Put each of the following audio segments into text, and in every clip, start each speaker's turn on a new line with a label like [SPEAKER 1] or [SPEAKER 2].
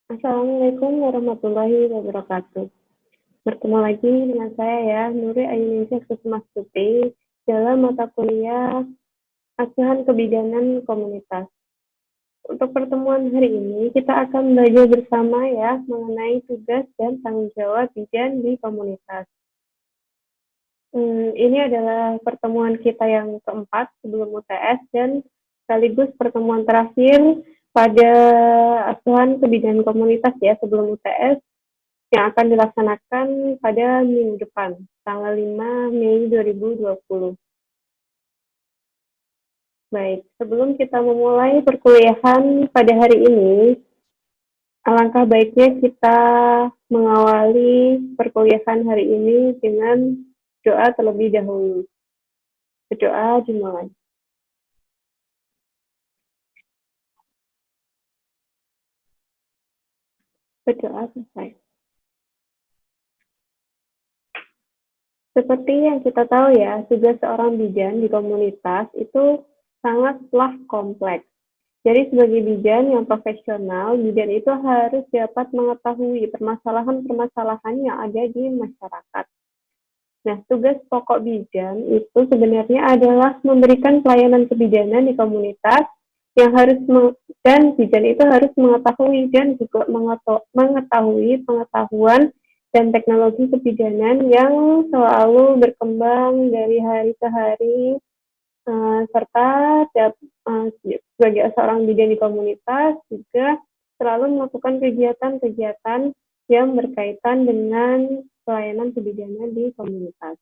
[SPEAKER 1] Assalamualaikum warahmatullahi wabarakatuh. Bertemu lagi dengan saya ya, Nuri Ayuningsih Kusuma-Stuti dalam mata kuliah Asuhan Kebidanan Komunitas. Untuk pertemuan hari ini, kita akan belajar bersama ya mengenai tugas dan tanggung jawab bidan di komunitas. Ini adalah pertemuan kita yang keempat sebelum UTS dan sekaligus pertemuan terakhir pada Asuhan Kebidanan Komunitas ya sebelum UTS yang akan dilaksanakan pada minggu depan, tanggal 5 Mei 2020. Baik, sebelum kita memulai perkuliahan pada hari ini, alangkah baiknya kita mengawali perkuliahan hari ini dengan doa terlebih dahulu. Berdoa dimulai. Berdoa selesai. Seperti yang kita tahu ya, tugas seorang bidan di komunitas itu sangatlah kompleks. Jadi sebagai bidan yang profesional, bidan itu harus dapat mengetahui permasalahan-permasalahan yang ada di masyarakat. Nah, tugas pokok bidan itu sebenarnya adalah memberikan pelayanan kebidanan di komunitas yang harus dan bidan itu harus mengetahui dan juga mengetahui pengetahuan dan teknologi kebidanan yang selalu berkembang dari hari ke hari, serta sebagai seorang bidan di komunitas juga selalu melakukan kegiatan-kegiatan yang berkaitan dengan pelayanan kebidanan di komunitas.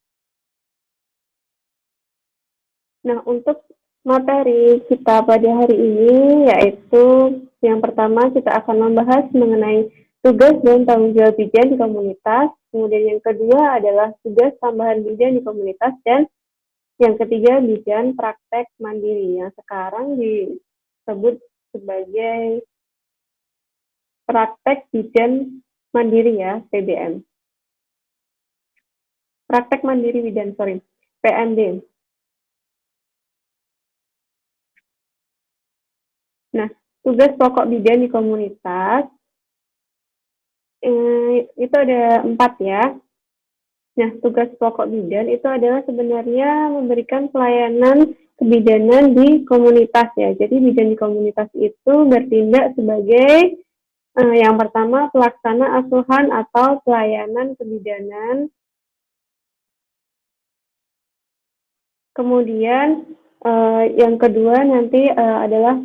[SPEAKER 1] Nah, untuk materi kita pada hari ini yaitu yang pertama kita akan membahas mengenai tugas dan tanggung jawab bidan di komunitas, kemudian yang kedua adalah tugas tambahan bidan di komunitas, dan yang ketiga bidan praktek mandiri yang sekarang disebut sebagai praktek bidan mandiri ya, PBM. Praktek mandiri bidan, PMD. Nah, tugas pokok bidan di komunitas itu ada 4 ya. Nah, tugas pokok bidan itu adalah sebenarnya memberikan pelayanan kebidanan di komunitas ya. Jadi bidan di komunitas itu bertindak sebagai yang pertama pelaksana asuhan atau pelayanan kebidanan. Kemudian yang kedua nanti adalah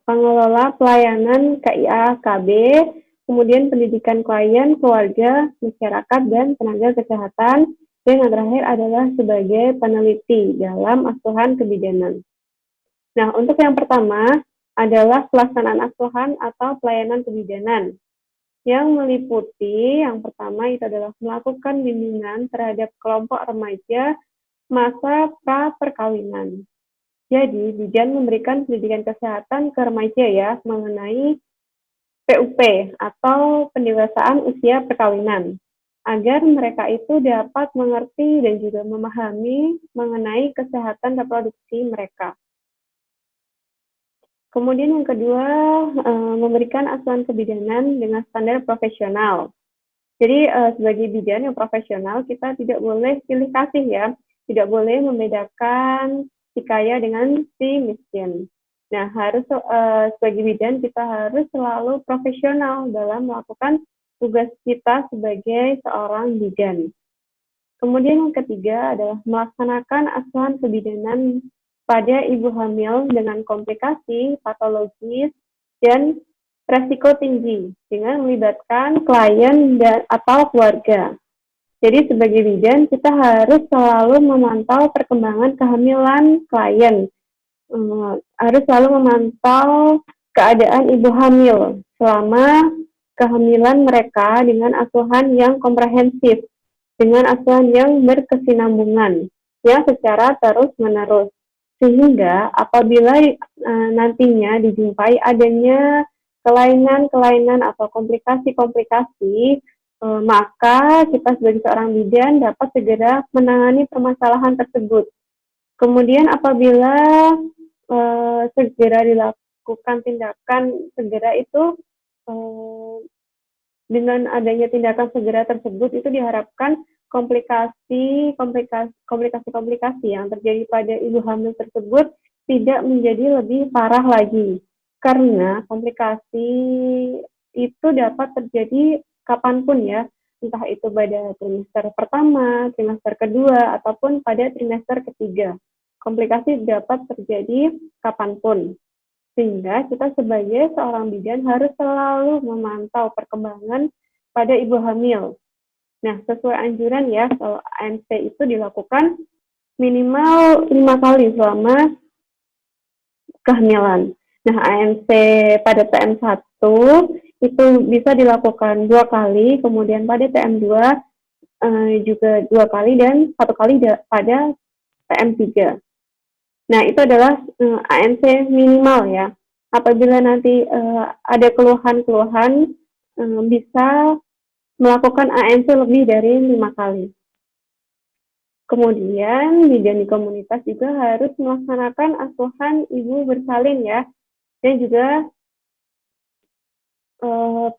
[SPEAKER 1] pengelola pelayanan KIA KB, kemudian pendidikan klien, keluarga, masyarakat, dan tenaga kesehatan, dan yang terakhir adalah sebagai peneliti dalam asuhan kebidanan. Nah, untuk yang pertama adalah pelaksanaan asuhan atau pelayanan kebidanan, yang meliputi yang pertama itu adalah melakukan bimbingan terhadap kelompok remaja masa pra-perkawinan. Jadi, bidan memberikan pendidikan kesehatan ke remaja ya mengenai PUP atau pendewasaan usia perkawinan, agar mereka itu dapat mengerti dan juga memahami mengenai kesehatan reproduksi mereka. Kemudian yang kedua, memberikan asuhan kebidanan dengan standar profesional. Jadi sebagai bidan yang profesional, kita tidak boleh pilih kasih ya, tidak boleh membedakan si kaya dengan si miskin. Nah, harus sebagai bidan kita harus selalu profesional dalam melakukan tugas kita sebagai seorang bidan. Kemudian yang ketiga adalah melaksanakan asuhan kebidanan pada ibu hamil dengan komplikasi, patologis, dan resiko tinggi dengan melibatkan klien atau keluarga. Jadi sebagai bidan kita harus selalu memantau perkembangan kehamilan klien, harus selalu memantau keadaan ibu hamil selama kehamilan mereka dengan asuhan yang komprehensif, dengan asuhan yang berkesinambungan, yang secara terus-menerus. Sehingga apabila nantinya dijumpai adanya kelainan-kelainan atau komplikasi-komplikasi, maka kita sebagai seorang bidan dapat segera menangani permasalahan tersebut. Kemudian apabila segera melakukan tindakan segera itu, dengan adanya tindakan segera tersebut itu diharapkan komplikasi yang terjadi pada ibu hamil tersebut tidak menjadi lebih parah lagi. Karena komplikasi itu dapat terjadi kapanpun ya, entah itu pada trimester pertama, trimester kedua, ataupun pada trimester ketiga. Komplikasi dapat terjadi kapanpun. Sehingga kita sebagai seorang bidan harus selalu memantau perkembangan pada ibu hamil. Nah, sesuai anjuran ya, kalau ANC itu dilakukan minimal 5 kali selama kehamilan. Nah, ANC pada TM1 itu bisa dilakukan 2 kali, kemudian pada TM2 juga 2 kali, dan 1 kali pada TM3. Nah, itu adalah ANC minimal ya. Apabila nanti ada keluhan-keluhan, bisa melakukan ANC lebih dari 5 kali. Kemudian, bidan di komunitas juga harus melaksanakan asuhan ibu bersalin ya. Dan juga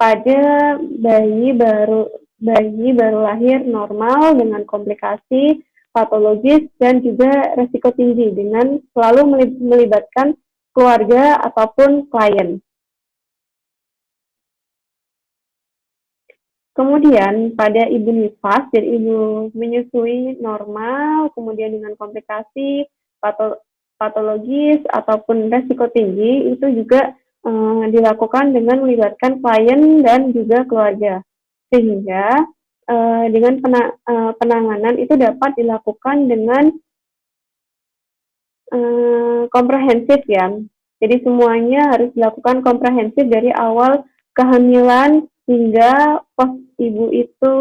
[SPEAKER 1] pada bayi baru lahir normal dengan komplikasi patologis dan juga resiko tinggi dengan selalu melibatkan keluarga ataupun klien. Kemudian pada ibu nifas dan ibu menyusui normal, kemudian dengan komplikasi patologis ataupun resiko tinggi itu juga dilakukan dengan melibatkan klien dan juga keluarga. Sehingga dengan penanganan itu dapat dilakukan dengan komprehensif ya. Jadi semuanya harus dilakukan komprehensif dari awal kehamilan hingga ibu itu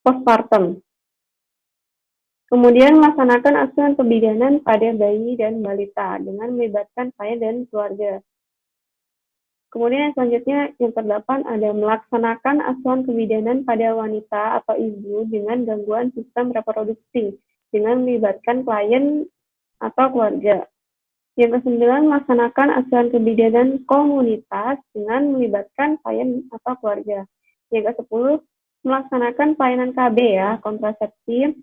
[SPEAKER 1] postpartum. Kemudian melaksanakan asuhan kebidanan pada bayi dan balita dengan melibatkan klien dan keluarga. Kemudian yang selanjutnya yang ke-8 ada melaksanakan asuhan kebidanan pada wanita atau ibu dengan gangguan sistem reproduksi dengan melibatkan klien atau keluarga. Yang ke-9 melaksanakan asuhan kebidanan komunitas dengan melibatkan klien atau keluarga. Yang ke-10 melaksanakan pelayanan KB ya, kontrasepsi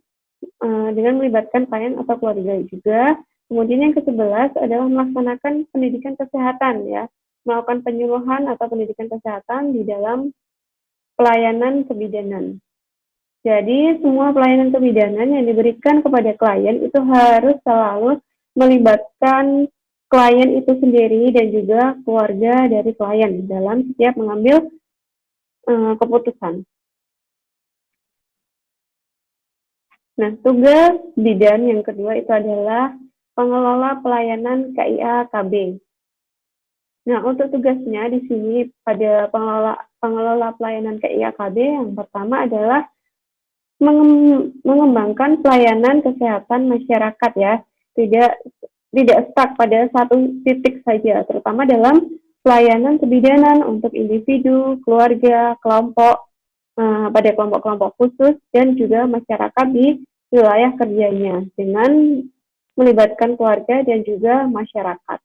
[SPEAKER 1] dengan melibatkan klien atau keluarga juga. Kemudian yang ke-11 adalah melaksanakan pendidikan kesehatan ya, melakukan penyuluhan atau pendidikan kesehatan di dalam pelayanan kebidanan. Jadi semua pelayanan kebidanan yang diberikan kepada klien itu harus selalu melibatkan klien itu sendiri dan juga keluarga dari klien dalam setiap mengambil keputusan. Nah, tugas bidan yang kedua itu adalah pengelola pelayanan KIA KB. Nah, untuk tugasnya di sini pada pengelola pelayanan KIA KB yang pertama adalah mengembangkan pelayanan kesehatan masyarakat ya, tidak stuck pada satu titik saja, terutama dalam pelayanan kebidanan untuk individu, keluarga, kelompok, pada kelompok-kelompok khusus dan juga masyarakat di wilayah kerjanya dengan melibatkan keluarga dan juga masyarakat.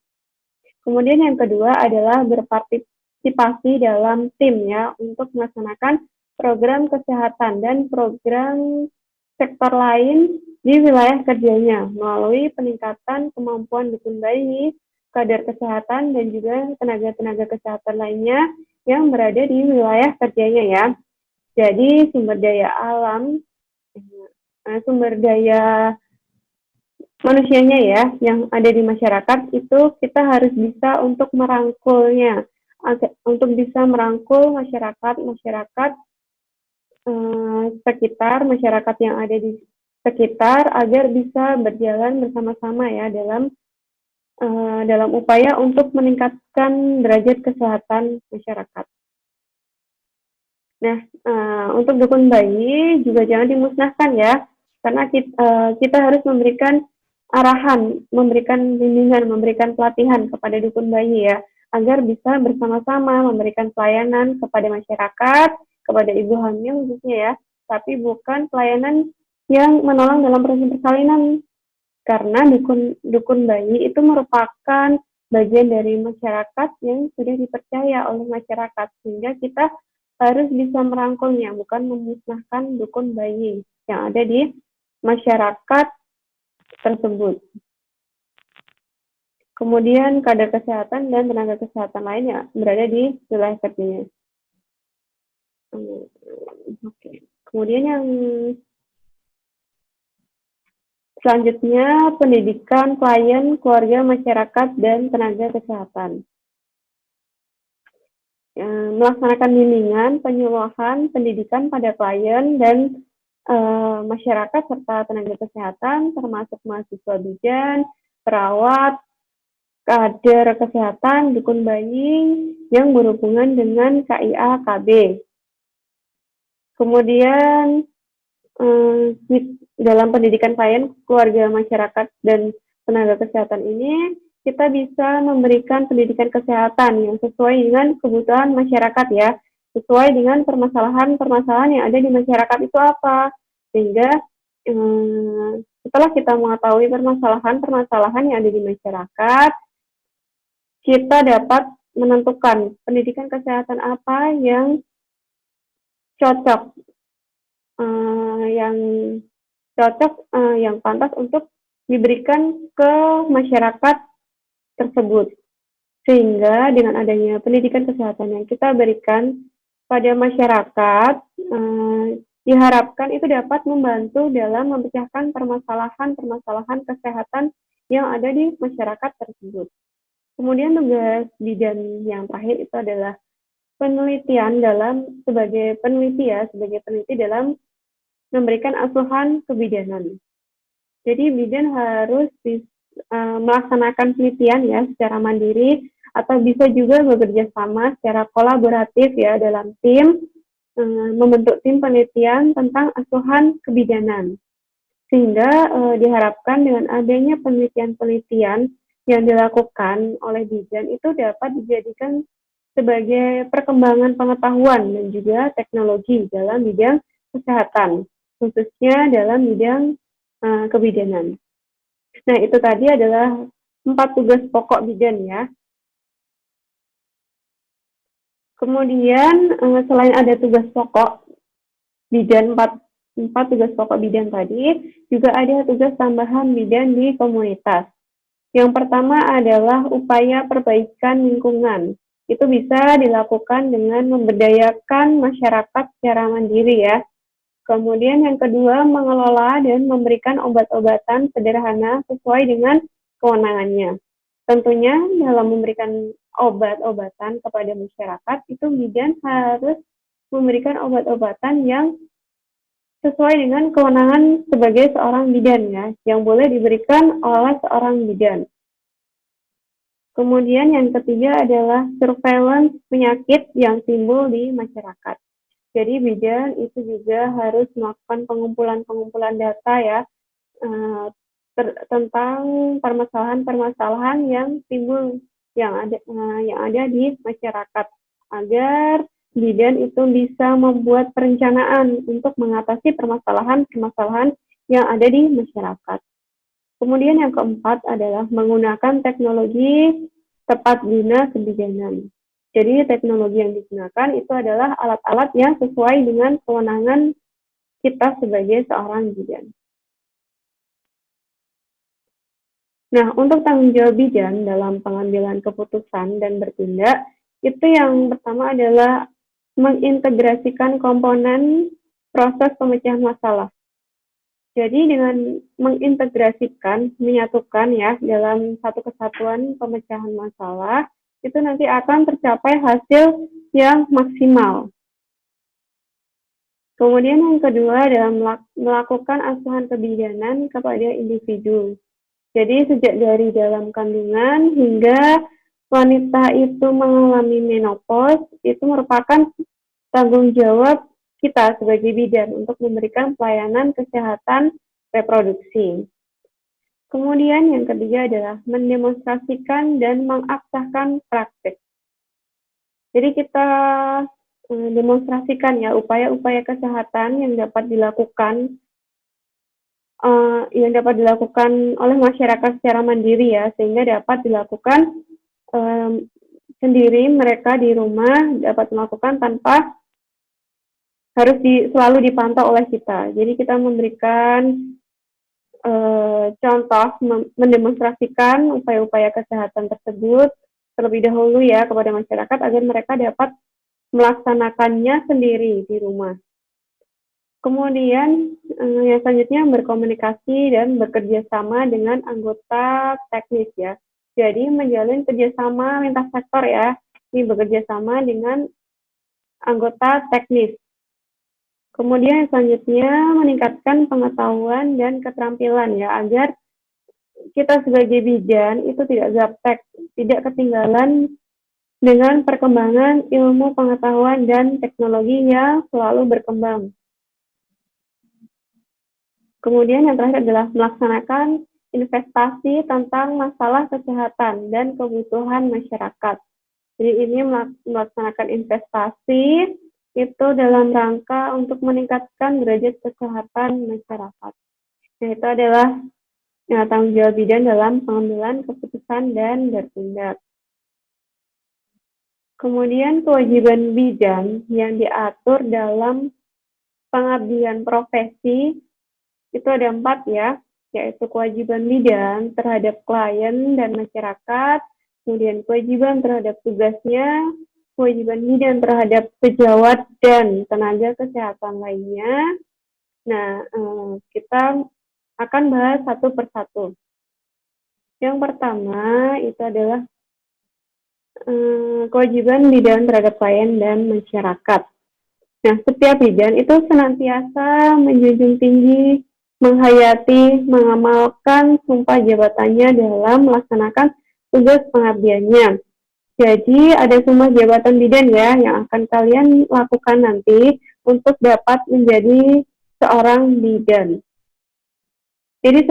[SPEAKER 1] Kemudian yang kedua adalah berpartisipasi dalam tim ya untuk melaksanakan program kesehatan dan program sektor lain di wilayah kerjanya melalui peningkatan kemampuan dukun bayi, kadar kesehatan dan juga tenaga-tenaga kesehatan lainnya yang berada di wilayah kerjanya ya. Jadi sumber daya alam, sumber daya manusianya ya yang ada di masyarakat itu kita harus bisa untuk merangkulnya, untuk bisa merangkul masyarakat sekitar, masyarakat yang ada di sekitar agar bisa berjalan bersama-sama ya dalam upaya untuk meningkatkan derajat kesehatan masyarakat. Nah, untuk dukun bayi juga jangan dimusnahkan ya, karena kita harus memberikan arahan, memberikan bimbingan, memberikan pelatihan kepada dukun bayi ya, agar bisa bersama-sama memberikan pelayanan kepada masyarakat, kepada ibu hamil khususnya ya, tapi bukan pelayanan yang menolong dalam proses persalinan, karena dukun bayi itu merupakan bagian dari masyarakat yang sudah dipercaya oleh masyarakat, sehingga kita harus bisa merangkulnya, bukan memusnahkan dukun bayi yang ada di masyarakat tersebut. Kemudian kader kesehatan dan tenaga kesehatan lainnya berada di wilayah kerjanya. Oke. Kemudian yang selanjutnya, pendidikan klien, keluarga, masyarakat, dan tenaga kesehatan. Melaksanakan bimbingan, penyuluhan, pendidikan pada klien dan masyarakat serta tenaga kesehatan, termasuk mahasiswa bidan, perawat, kader kesehatan, dukun bayi yang berhubungan dengan KIA KB. Kemudian dalam pendidikan klien, keluarga, masyarakat, dan tenaga kesehatan ini, kita bisa memberikan pendidikan kesehatan yang sesuai dengan kebutuhan masyarakat ya, sesuai dengan permasalahan-permasalahan yang ada di masyarakat itu apa. Sehingga setelah kita mengetahui permasalahan-permasalahan yang ada di masyarakat, kita dapat menentukan pendidikan kesehatan apa yang cocok, yang pantas untuk diberikan ke masyarakat tersebut. Sehingga dengan adanya pendidikan kesehatan yang kita berikan pada masyarakat, diharapkan itu dapat membantu dalam memecahkan permasalahan-permasalahan kesehatan yang ada di masyarakat tersebut. Kemudian tugas bidan yang terakhir itu adalah penelitian sebagai peneliti dalam memberikan asuhan kebidanan. Jadi bidan harus melaksanakan penelitian ya secara mandiri atau bisa juga bekerja sama secara kolaboratif ya dalam tim, membentuk tim penelitian tentang asuhan kebidanan. Sehingga diharapkan dengan adanya penelitian-penelitian yang dilakukan oleh bidan itu dapat dijadikan sebagai perkembangan pengetahuan dan juga teknologi dalam bidang kesehatan, khususnya dalam bidang kebidanan. Nah, itu tadi adalah 4 tugas pokok bidan ya. Kemudian selain ada tugas pokok bidan, 4 tugas pokok bidan tadi, juga ada tugas tambahan bidan di komunitas. Yang pertama adalah upaya perbaikan lingkungan. Itu bisa dilakukan dengan memberdayakan masyarakat secara mandiri ya. Kemudian yang kedua, mengelola dan memberikan obat-obatan sederhana sesuai dengan kewenangannya. Tentunya dalam memberikan obat-obatan kepada masyarakat, itu bidan harus memberikan obat-obatan yang sesuai dengan kewenangan sebagai seorang bidan ya, yang boleh diberikan oleh seorang bidan. Kemudian yang ketiga adalah surveillance penyakit yang timbul di masyarakat. Jadi bidan itu juga harus melakukan pengumpulan data ya tentang permasalahan-permasalahan yang timbul yang ada di masyarakat, agar bidan itu bisa membuat perencanaan untuk mengatasi permasalahan-permasalahan yang ada di masyarakat. Kemudian yang keempat adalah menggunakan teknologi tepat guna kebidanan. Jadi teknologi yang digunakan itu adalah alat-alat yang sesuai dengan kewenangan kita sebagai seorang bidan. Nah, untuk tanggung jawab bidan dalam pengambilan keputusan dan bertindak, itu yang pertama adalah mengintegrasikan komponen proses pemecahan masalah. Jadi dengan mengintegrasikan, menyatukan ya dalam satu kesatuan pemecahan masalah, itu nanti akan tercapai hasil yang maksimal. Kemudian yang kedua adalah melakukan asuhan kebidanan kepada individu. Jadi sejak dari dalam kandungan hingga wanita itu mengalami menopause, itu merupakan tanggung jawab kita sebagai bidan untuk memberikan pelayanan kesehatan reproduksi. Kemudian yang ketiga adalah mendemonstrasikan dan mengaksakan praktik. Jadi kita demonstrasikan ya upaya-upaya kesehatan yang dapat dilakukan oleh masyarakat secara mandiri ya, sehingga dapat dilakukan sendiri mereka di rumah dapat melakukan tanpa harus selalu dipantau oleh kita. Jadi kita memberikan contoh mendemonstrasikan upaya-upaya kesehatan tersebut terlebih dahulu ya kepada masyarakat agar mereka dapat melaksanakannya sendiri di rumah. Kemudian yang selanjutnya berkomunikasi dan bekerja sama dengan anggota teknis ya. Jadi menjalin kerjasama lintas sektor ya. Ini bekerja sama dengan anggota teknis. Kemudian yang selanjutnya meningkatkan pengetahuan dan keterampilan ya agar kita sebagai bidan itu tidak gaptek, tidak ketinggalan dengan perkembangan ilmu pengetahuan dan teknologi yang selalu berkembang. Kemudian yang terakhir adalah melaksanakan investasi tentang masalah kesehatan dan kebutuhan masyarakat. Jadi ini melaksanakan investasi itu dalam rangka untuk meningkatkan derajat kesehatan masyarakat. Nah, itu adalah tanggung jawab bidan dalam pengambilan keputusan dan bertindak. Kemudian kewajiban bidan yang diatur dalam pengabdian profesi itu ada 4 ya, yaitu kewajiban bidan terhadap klien dan masyarakat, kemudian kewajiban terhadap tugasnya, kewajiban bidan terhadap pejabat dan tenaga kesehatan lainnya. Nah, kita akan bahas satu persatu. Yang pertama itu adalah kewajiban bidan terhadap klien dan masyarakat. Nah, setiap bidan itu senantiasa menjunjung tinggi, menghayati, mengamalkan sumpah jabatannya dalam melaksanakan tugas pengabdiannya. Jadi ada sumpah jabatan bidan ya yang akan kalian lakukan nanti untuk dapat menjadi seorang bidan. Jadi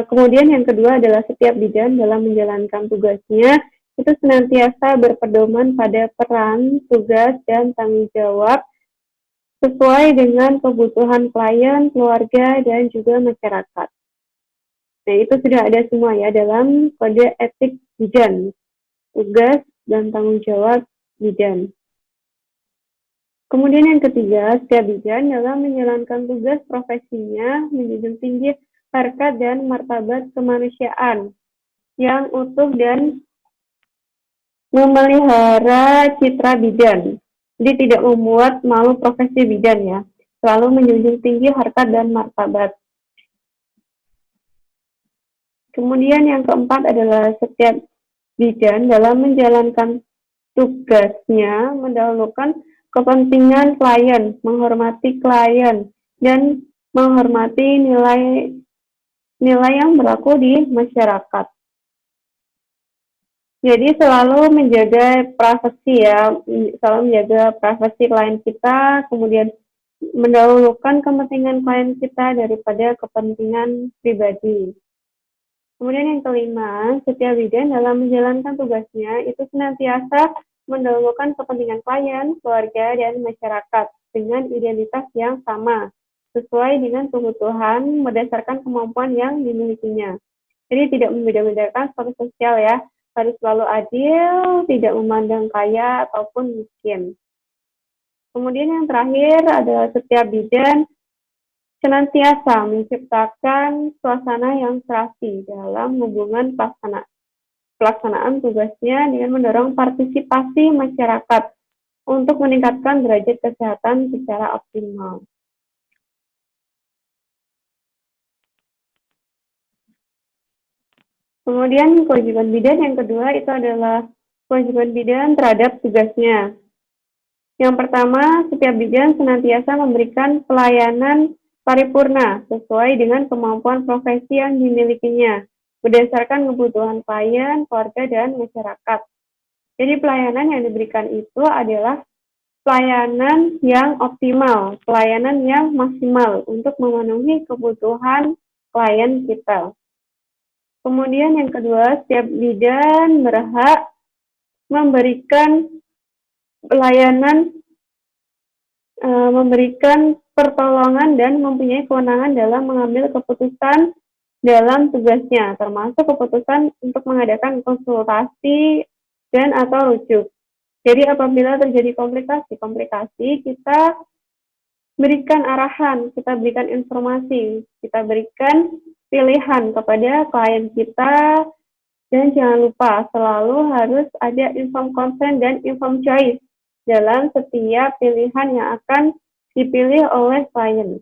[SPEAKER 1] kemudian yang kedua adalah setiap bidan dalam menjalankan tugasnya itu senantiasa berpedoman pada peran, tugas, dan tanggung jawab sesuai dengan kebutuhan klien, keluarga, dan juga masyarakat. Nah, itu sudah ada semua ya dalam kode etik bidan, tugas, dan tanggung jawab bidan. Kemudian yang ketiga, setiap bidan dalam menjalankan tugas profesinya menjunjung tinggi harkat dan martabat kemanusiaan yang utuh dan memelihara citra bidan. Jadi tidak membuat malu profesi bidan ya. Selalu menjunjung tinggi harkat dan martabat. Kemudian yang keempat adalah setiap bidan dalam menjalankan tugasnya mendahulukan kepentingan klien, menghormati klien, dan menghormati nilai yang berlaku di masyarakat. Jadi selalu menjaga privasi ya, selalu menjaga privasi klien kita, kemudian mendahulukan kepentingan klien kita daripada kepentingan pribadi. Kemudian yang kelima, setiap bidan dalam menjalankan tugasnya itu senantiasa mendahulukan kepentingan klien, keluarga, dan masyarakat dengan identitas yang sama, sesuai dengan kebutuhan berdasarkan kemampuan yang dimilikinya. Jadi tidak membeda-bedakan status sosial ya, harus selalu adil, tidak memandang kaya ataupun miskin. Kemudian yang terakhir adalah setiap bidan senantiasa menciptakan suasana yang serasi dalam hubungan pelaksanaan tugasnya dengan mendorong partisipasi masyarakat untuk meningkatkan derajat kesehatan secara optimal. Kemudian kewajiban bidan yang kedua itu adalah kewajiban bidan terhadap tugasnya. Yang pertama, setiap bidan senantiasa memberikan pelayanan paripurna sesuai dengan kemampuan profesi yang dimilikinya, berdasarkan kebutuhan klien, keluarga, dan masyarakat. Jadi pelayanan yang diberikan itu adalah pelayanan yang optimal, pelayanan yang maksimal untuk memenuhi kebutuhan klien kita. Kemudian yang kedua, setiap bidan berhak memberikan pelayanan, memberikan pertolongan dan mempunyai kewenangan dalam mengambil keputusan dalam tugasnya, termasuk keputusan untuk mengadakan konsultasi dan atau rujuk. Jadi apabila terjadi komplikasi, kita berikan arahan, kita berikan informasi, kita berikan pilihan kepada klien kita, dan jangan lupa selalu harus ada informed consent dan informed choice dalam setiap pilihan yang akan dipilih oleh klien.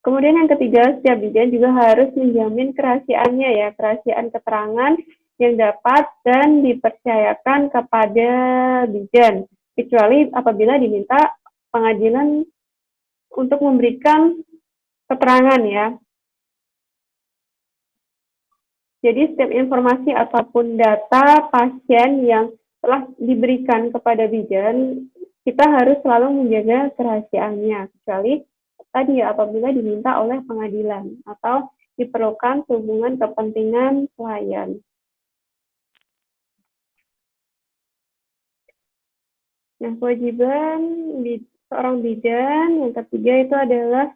[SPEAKER 1] Kemudian yang ketiga, setiap bidan juga harus menjamin kerahasiaannya ya, kerahasiaan keterangan yang dapat dan dipercayakan kepada bidan, kecuali apabila diminta pengadilan untuk memberikan keterangan ya. Jadi setiap informasi ataupun data pasien yang telah diberikan kepada bidan, kita harus selalu menjaga kerahasiaannya, kecuali tadi ya, apabila diminta oleh pengadilan atau diperlukan hubungan kepentingan klien. Nah, kewajiban seorang bidan yang ketiga itu adalah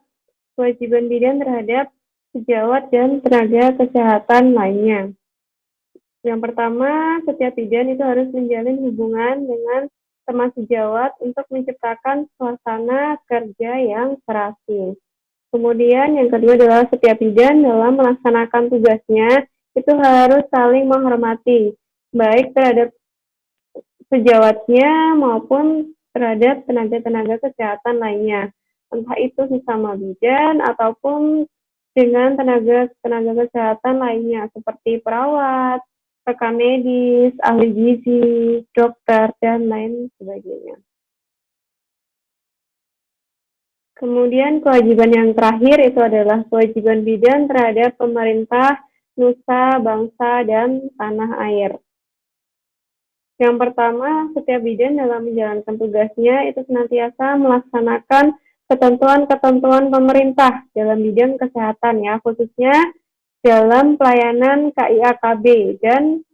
[SPEAKER 1] kewajiban bidan terhadap sejawat dan tenaga kesehatan lainnya. Yang pertama, setiap bidan itu harus menjalin hubungan dengan teman sejawat untuk menciptakan suasana kerja yang serasi. Kemudian yang kedua adalah setiap bidan dalam melaksanakan tugasnya itu harus saling menghormati, baik terhadap sejawatnya maupun terhadap tenaga-tenaga kesehatan lainnya. Entah itu sesama bidan ataupun dengan tenaga kesehatan lainnya seperti perawat, rekan medis, ahli gizi, dokter, dan lain sebagainya. Kemudian kewajiban yang terakhir itu adalah kewajiban bidan terhadap pemerintah, nusa, bangsa, dan tanah air. Yang pertama, setiap bidan dalam menjalankan tugasnya itu senantiasa melaksanakan ketentuan-ketentuan pemerintah dalam bidang kesehatan ya, khususnya dalam pelayanan KIAKB dan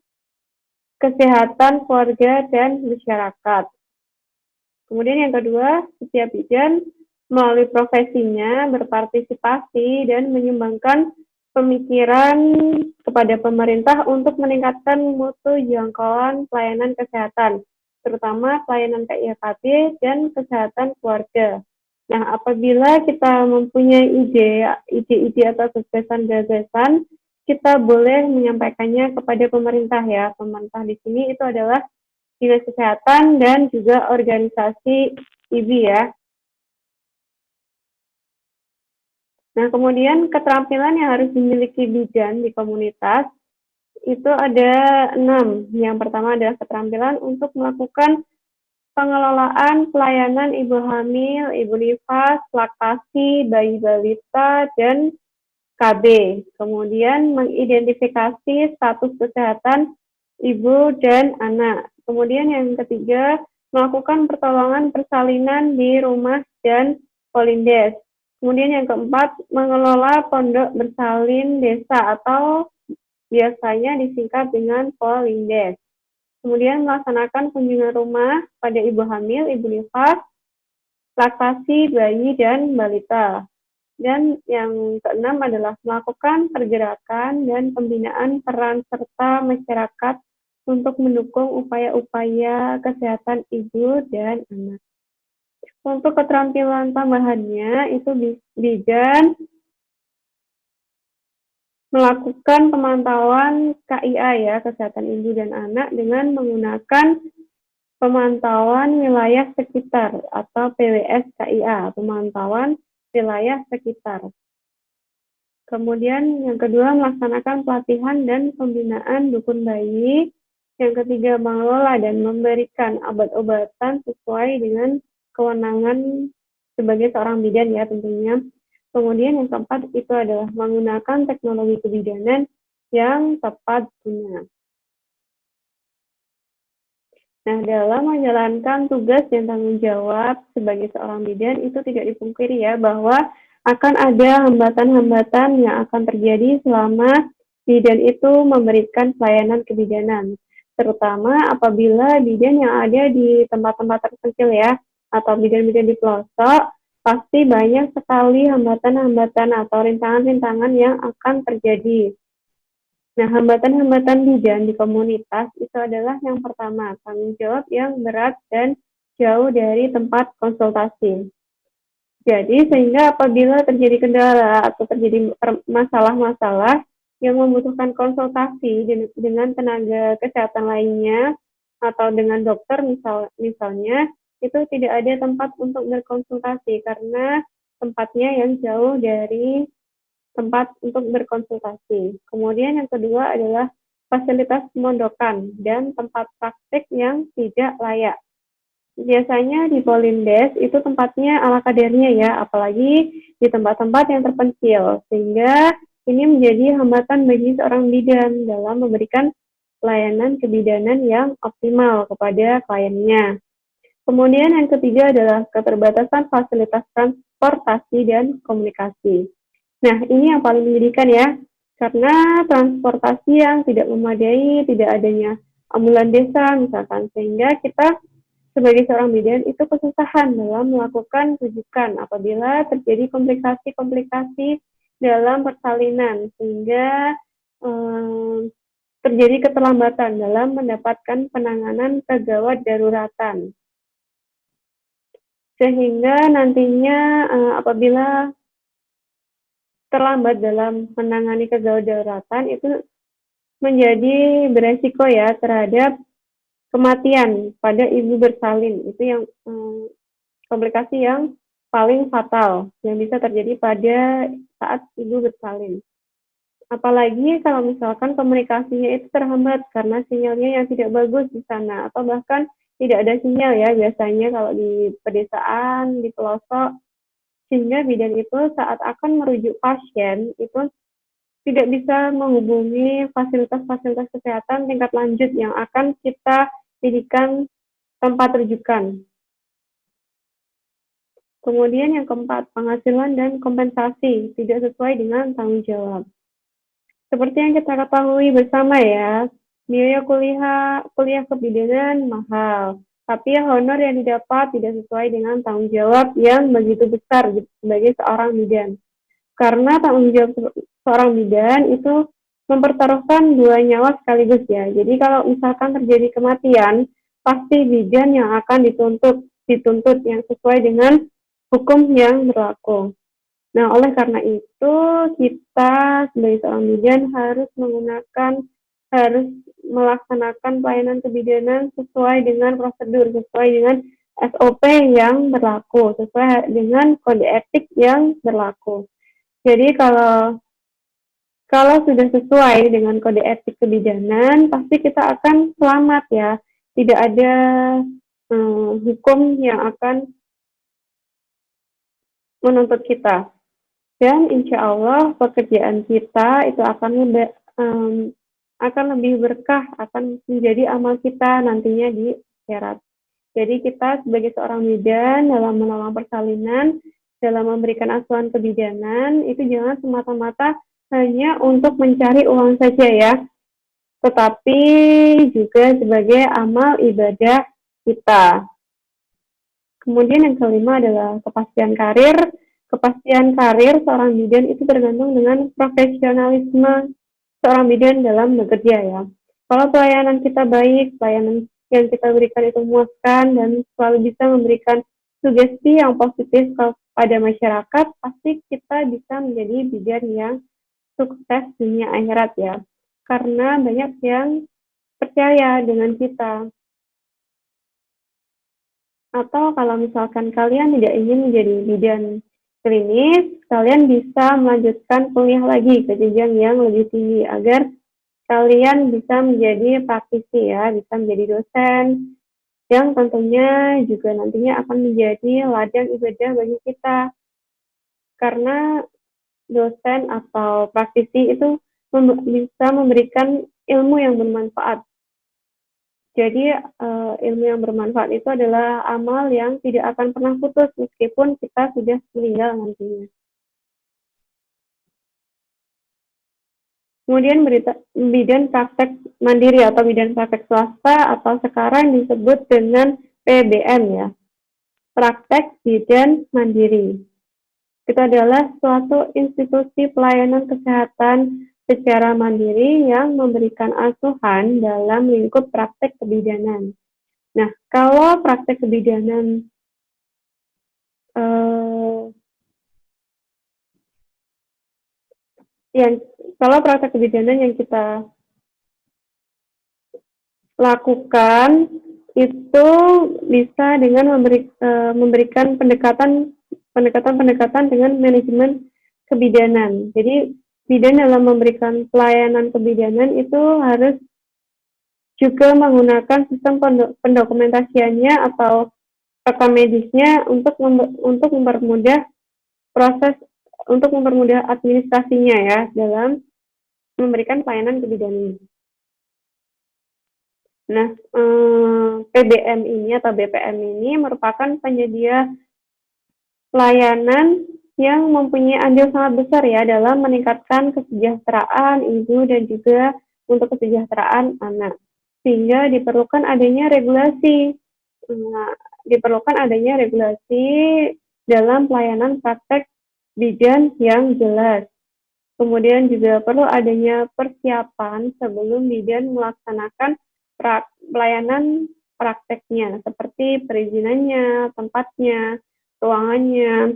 [SPEAKER 1] kesehatan keluarga dan masyarakat. Kemudian yang kedua, setiap bidan melalui profesinya berpartisipasi dan menyumbangkan pemikiran kepada pemerintah untuk meningkatkan mutu jangkauan pelayanan kesehatan, terutama pelayanan KIAKB dan kesehatan keluarga. Nah, apabila kita mempunyai ide atau gagasan, kita boleh menyampaikannya kepada pemerintah ya. Pemerintah di sini itu adalah Dinas Kesehatan dan juga organisasi IBI ya. Nah, kemudian keterampilan yang harus dimiliki bidan di komunitas itu ada 6. Yang pertama adalah keterampilan untuk melakukan pengelolaan pelayanan ibu hamil, ibu nifas, laktasi, bayi balita, dan KB. Kemudian mengidentifikasi status kesehatan ibu dan anak. Kemudian yang ketiga, melakukan pertolongan persalinan di rumah dan polindes. Kemudian yang keempat, mengelola pondok bersalin desa atau biasanya disingkat dengan polindes. Kemudian melaksanakan kunjungan rumah pada ibu hamil, ibu nifas, laktasi, bayi, dan balita. Dan yang keenam adalah melakukan pergerakan dan pembinaan peran serta masyarakat untuk mendukung upaya-upaya kesehatan ibu dan anak. Untuk keterampilan tambahannya itu bidan melakukan pemantauan KIA ya, kesehatan ibu dan anak dengan menggunakan pemantauan wilayah sekitar atau PWS KIA, pemantauan wilayah sekitar. Kemudian yang kedua melaksanakan pelatihan dan pembinaan dukun bayi. Yang ketiga mengelola dan memberikan obat-obatan sesuai dengan kewenangan sebagai seorang bidan ya tentunya. Kemudian yang keempat itu adalah menggunakan teknologi kebidanan yang tepat guna. Nah, dalam menjalankan tugas dan tanggung jawab sebagai seorang bidan itu tidak dipungkiri ya bahwa akan ada hambatan-hambatan yang akan terjadi selama bidan itu memberikan pelayanan kebidanan, terutama apabila bidan yang ada di tempat-tempat terpencil ya, atau bidan-bidan di pelosok pasti banyak sekali hambatan-hambatan atau rintangan-rintangan yang akan terjadi. Nah, hambatan-hambatan bidan di komunitas itu adalah yang pertama, tanggung jawab yang berat dan jauh dari tempat konsultasi. Jadi, sehingga apabila terjadi kendala atau terjadi masalah-masalah yang membutuhkan konsultasi dengan tenaga kesehatan lainnya atau dengan dokter misalnya, itu tidak ada tempat untuk berkonsultasi karena tempatnya yang jauh dari tempat untuk berkonsultasi. Kemudian yang kedua adalah fasilitas pemondokan dan tempat praktik yang tidak layak. Biasanya di Polindes itu tempatnya ala kadarnya ya, apalagi di tempat-tempat yang terpencil, sehingga ini menjadi hambatan bagi seorang bidan dalam memberikan layanan kebidanan yang optimal kepada kliennya. Kemudian yang ketiga adalah keterbatasan fasilitas transportasi dan komunikasi. Nah, ini yang paling menyedihkan ya, karena transportasi yang tidak memadai, tidak adanya ambulan desa misalkan, sehingga kita sebagai seorang bidan itu kesusahan dalam melakukan rujukan apabila terjadi komplikasi-komplikasi dalam persalinan, sehingga terjadi keterlambatan dalam mendapatkan penanganan kegawat daruratan. Sehingga nantinya apabila terlambat dalam menangani kegawat daruratan itu menjadi beresiko ya terhadap kematian pada ibu bersalin. Itu yang komplikasi yang paling fatal yang bisa terjadi pada saat ibu bersalin. Apalagi kalau misalkan komunikasinya itu terhambat karena sinyalnya yang tidak bagus di sana, atau bahkan tidak ada sinyal ya biasanya kalau di pedesaan, di pelosok, sehingga bidan itu saat akan merujuk pasien itu tidak bisa menghubungi fasilitas-fasilitas kesehatan tingkat lanjut yang akan kita jadikan tempat rujukan. Kemudian yang keempat, penghasilan dan kompensasi tidak sesuai dengan tanggung jawab. Seperti yang kita ketahui bersama ya, biaya kuliah kebidanan mahal, tapi honor yang didapat tidak sesuai dengan tanggung jawab yang begitu besar sebagai seorang bidan. Karena tanggung jawab seorang bidan itu mempertaruhkan dua nyawa sekaligus ya. Jadi kalau misalkan terjadi kematian, pasti bidan yang akan dituntut yang sesuai dengan hukum yang berlaku. Nah, oleh karena itu kita sebagai seorang bidan harus melaksanakan pelayanan kebidanan sesuai dengan prosedur, sesuai dengan SOP yang berlaku, sesuai dengan kode etik yang berlaku. Jadi kalau sudah sesuai dengan kode etik kebidanan, pasti kita akan selamat ya. Tidak ada hukum yang akan menuntut kita. Dan insya Allah pekerjaan kita itu akan lebih berkah, akan menjadi amal kita nantinya di akhirat. Jadi kita sebagai seorang bidan dalam menolong persalinan, dalam memberikan asuhan kebidanan, itu jangan semata-mata hanya untuk mencari uang saja ya, tetapi juga sebagai amal ibadah kita. Kemudian yang kelima adalah kepastian karir. Kepastian karir seorang bidan itu tergantung dengan profesionalisme seorang bidan dalam bekerja ya. Kalau pelayanan kita baik, pelayanan yang kita berikan itu memuaskan dan selalu bisa memberikan sugesti yang positif kepada masyarakat, pasti kita bisa menjadi bidan yang sukses dunia akhirat ya. Karena banyak yang percaya dengan kita. Atau kalau misalkan kalian tidak ingin menjadi bidan klinis, kalian bisa melanjutkan kuliah lagi ke jenjang yang lebih tinggi agar kalian bisa menjadi praktisi ya, bisa menjadi dosen yang tentunya juga nantinya akan menjadi ladang ibadah bagi kita. Karena dosen atau praktisi itu bisa memberikan ilmu yang bermanfaat. Jadi ilmu yang bermanfaat itu adalah amal yang tidak akan pernah putus meskipun kita sudah meninggal nantinya. Kemudian bidan praktek mandiri atau bidan praktek swasta atau sekarang disebut dengan PBM ya. praktek bidan mandiri. Itu adalah suatu institusi pelayanan kesehatan secara mandiri yang memberikan asuhan dalam lingkup praktek kebidanan. Nah, kalau praktek kebidanan kalau praktek kebidanan yang kita lakukan itu bisa dengan memberikan pendekatan dengan manajemen kebidanan. Jadi bidan dalam memberikan pelayanan kebidanan itu harus juga menggunakan sistem pendokumentasiannya atau rekam medisnya untuk mempermudah proses, untuk mempermudah administrasinya ya dalam memberikan pelayanan kebidanan. Nah, PBM ini atau BPM ini merupakan penyedia pelayanan yang mempunyai andil sangat besar ya dalam meningkatkan kesejahteraan ibu dan juga untuk kesejahteraan anak. Sehingga diperlukan adanya regulasi. Diperlukan adanya regulasi dalam pelayanan praktek bidan yang jelas. Kemudian juga perlu adanya persiapan sebelum bidan melaksanakan pelayanan prakteknya, seperti perizinannya, tempatnya, ruangannya,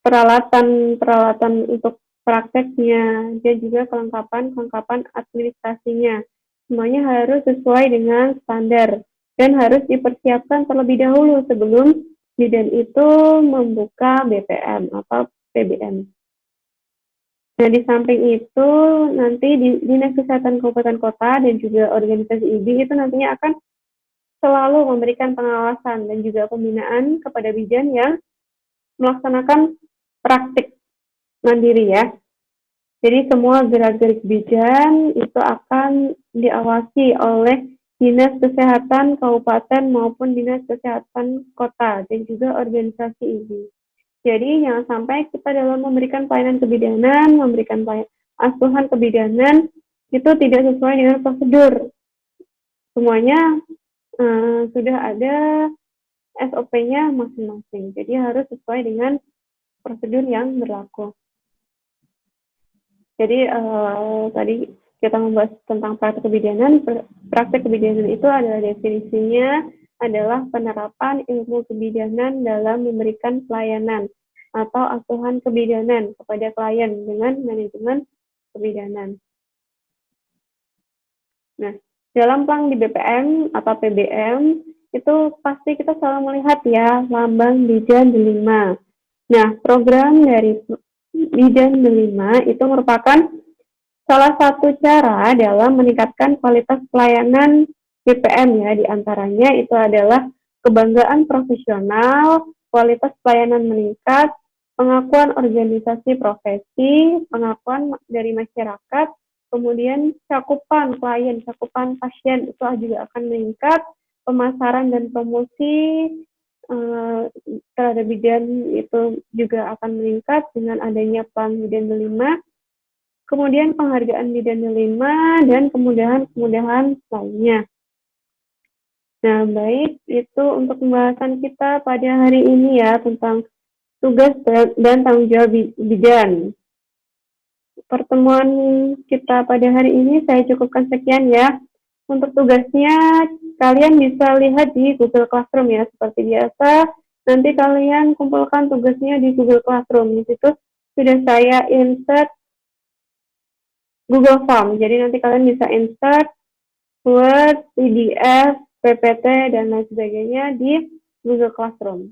[SPEAKER 1] peralatan untuk prakteknya, dan juga kelengkapan administrasinya. Semuanya harus sesuai dengan standar dan harus dipersiapkan terlebih dahulu sebelum bidan itu membuka BPM atau PBM. Nah, di samping itu, nanti Dinas Kesehatan Kabupaten Kota dan juga organisasi IBI itu nantinya akan selalu memberikan pengawasan dan juga pembinaan kepada bidan yang melaksanakan praktik mandiri ya. Jadi semua gerak-gerik bidan itu akan diawasi oleh Dinas Kesehatan Kabupaten maupun Dinas Kesehatan Kota dan juga organisasi IBI. Jadi jangan sampai kita dalam memberikan pelayanan kebidanan, memberikan asuhan kebidanan itu tidak sesuai dengan prosedur. Semuanya sudah ada SOP-nya masing-masing. Jadi harus sesuai dengan prosedur yang berlaku. Jadi tadi kita membahas tentang praktek kebidanan. Praktek kebidanan itu adalah definisinya adalah penerapan ilmu kebidanan dalam memberikan pelayanan atau asuhan kebidanan kepada klien dengan manajemen kebidanan. Nah, dalam plang di BPM atau PBM, itu pasti kita selalu melihat ya lambang bidan delima. Nah, program dari bidan delima itu merupakan salah satu cara dalam meningkatkan kualitas pelayanan BPM ya, diantaranya itu adalah kebanggaan profesional, kualitas pelayanan meningkat, pengakuan organisasi profesi, pengakuan dari masyarakat, kemudian cakupan klien, cakupan pasien itu juga akan meningkat, pemasaran dan promosi terhadap bidan itu juga akan meningkat dengan adanya plang bidan delima. Kemudian penghargaan bidan delima dan kemudahan-kemudahan lainnya. Nah, baik, itu untuk pembahasan kita pada hari ini ya, tentang tugas dan tanggung jawab bidan. Pertemuan kita pada hari ini saya cukupkan sekian ya. Untuk tugasnya, kalian bisa lihat di Google Classroom ya, seperti biasa. Nanti kalian kumpulkan tugasnya di Google Classroom. Di situ sudah saya insert Google Form. Jadi nanti kalian bisa insert Word, PDF, PPT, dan lain sebagainya di Google Classroom.